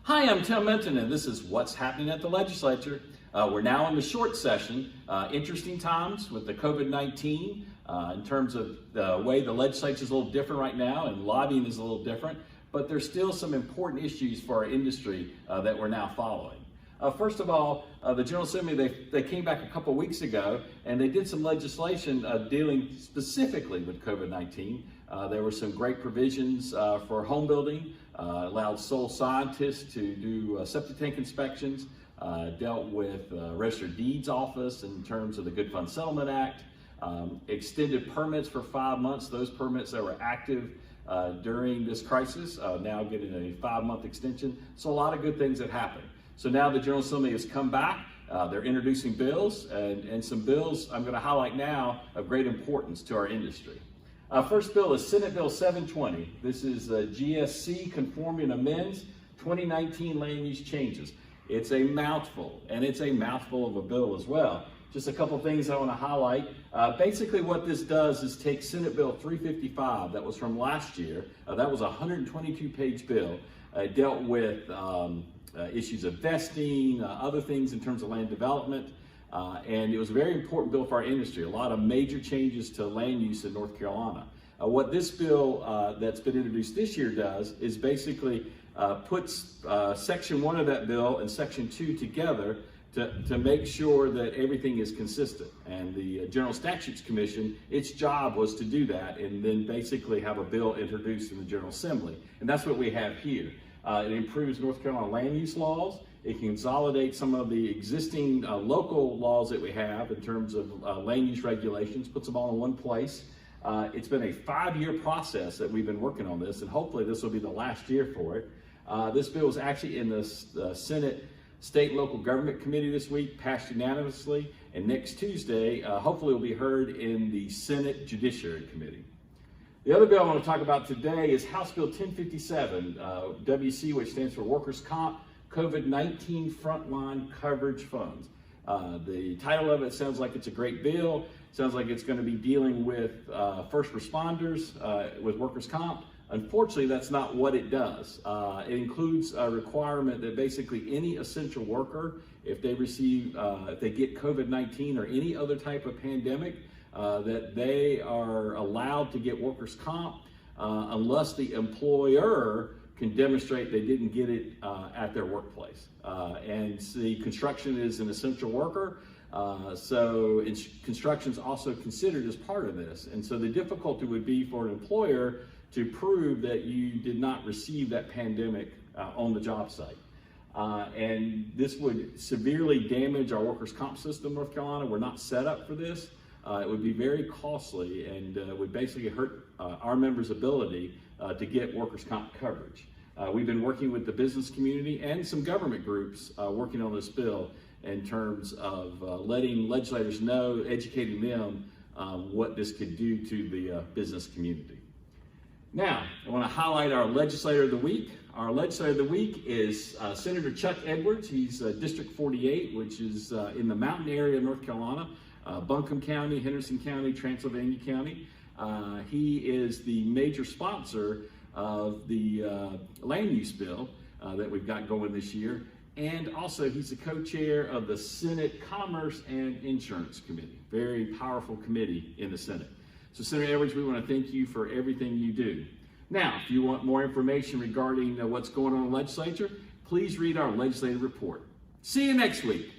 Hi, I'm Tim Minton, and this is What's Happening at the Legislature. We're now in the short session. Interesting times with the COVID-19 in terms of the way the legislature is a little different right now, and lobbying is a little different, but there's still some important issues for our industry that we're now following. First of all, the General Assembly, they came back a couple weeks ago and they did some legislation dealing specifically with COVID-19. There were some great provisions for home building, allowed sole scientists to do septic tank inspections, dealt with Registered Deeds Office in terms of the Good Fund Settlement Act, extended permits for 5 months. Those permits that were active during this crisis now getting a 5-month extension. So a lot of good things have happened. So now the General Assembly has come back. They're introducing bills, and some bills I'm going to highlight now of great importance to our industry. First bill is Senate Bill 720. This is GSC Conforming Amends 2019 Land Use Changes. It's a mouthful, and it's a mouthful of a bill as well. Just a couple things I want to highlight. Basically what this does is take Senate Bill 355 that was from last year. That was a 122-page bill. It dealt with issues of vesting, other things in terms of land development, and it was a very important bill for our industry. A lot of major changes to land use in North Carolina. What this bill that's been introduced this year does is basically puts Section 1 of that bill and Section 2 together to make sure that everything is consistent. And the General Statutes Commission, its job was to do that and then basically have a bill introduced in the General Assembly. And that's what we have here. It improves North Carolina land use laws. It can consolidate some of the existing local laws that we have in terms of land use regulations, puts them all in one place. It's been a 5-year process that we've been working on this, and hopefully this will be the last year for it. This bill was actually in the Senate State and Local Government Committee this week, passed unanimously, and next Tuesday, hopefully will be heard in the Senate Judiciary Committee. The other bill I want to talk about today is House Bill 1057, WC, which stands for Workers' Comp COVID-19 Frontline Coverage Funds. The title of it sounds like it's a great bill. Sounds like it's going to be dealing with first responders with workers' comp. Unfortunately, that's not what it does. It includes a requirement that basically any essential worker, if they receive, if they get COVID-19 or any other type of pandemic, that they are allowed to get workers' comp unless the employer can demonstrate they didn't get it at their workplace. And the construction is an essential worker, so construction is also considered as part of this. And so the difficulty would be for an employer to prove that you did not receive that pandemic on the job site. And this would severely damage our workers' comp system in North Carolina. We're not set up for this. It would be very costly and would basically hurt our members' ability to get workers' comp coverage. We've been working with the business community and some government groups working on this bill in terms of letting legislators know, educating them what this could do to the business community. Now, I want to highlight our Legislator of the Week. Our Legislator of the Week is Senator Chuck Edwards. He's District 48, which is in the mountain area of North Carolina. Buncombe County, Henderson County, Transylvania County. He is the major sponsor of the land use bill that we've got going this year. And also he's the co-chair of the Senate Commerce and Insurance Committee. Very powerful committee in the Senate. So Senator Edwards, we want to thank you for everything you do. Now, if you want more information regarding what's going on in the legislature, please read our legislative report. See you next week.